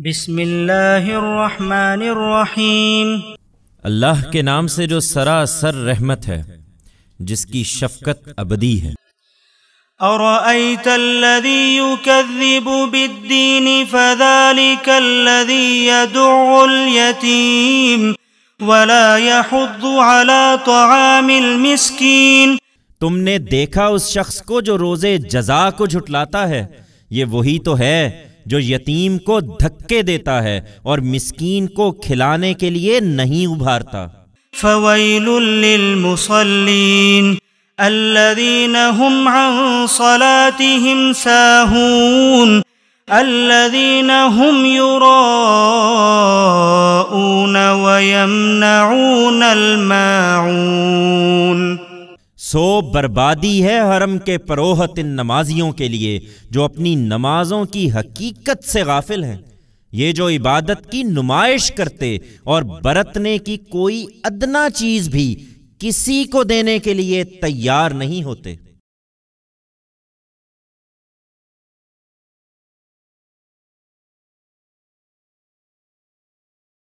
بسم اللہ الرحمن الرحیم۔ اللہ کے نام سے جو سراسر رحمت ہے، جس کی شفقت ابدی ہے۔ أرأيت الذي يكذب بالدين فذلك الذي يدع اليتيم ولا يحض على طعام المسكين۔ تم نے دیکھا اس شخص کو جو روزے جزا کو جھٹلاتا ہے، یہ وہی تو ہے جو یتیم کو دھکے دیتا ہے اور مسکین کو کھلانے کے لیے نہیں ابھارتا۔ فويل للمصلين الذين هم عن صلاتهم ساهون الذين هم يراءون ويمنعون الماعون۔ سو بربادی ہے حرم کے پروہت ان نمازیوں کے لیے جو اپنی نمازوں کی حقیقت سے غافل ہیں، یہ جو عبادت کی نمائش کرتے اور برتنے کی کوئی ادنا چیز بھی کسی کو دینے کے لیے تیار نہیں ہوتے۔